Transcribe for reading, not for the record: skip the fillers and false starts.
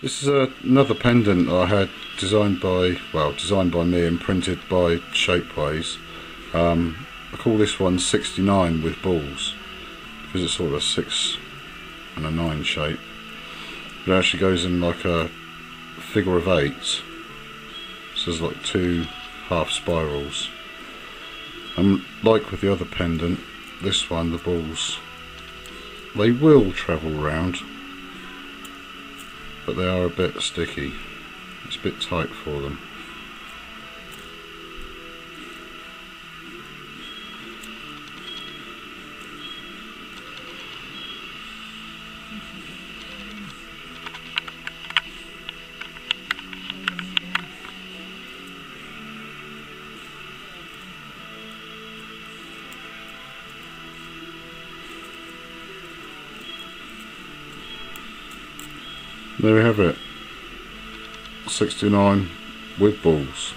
This is another pendant I had designed by me and printed by Shapeways. I call this one 69 with balls because it's sort of a 6 and a 9 shape. It actually goes in like a figure of 8, so there's like 2 half spirals. And like with the other pendant, this one, the balls, they will travel round, but they are a bit sticky. It's a bit tight for them. There we have it, 69 with balls.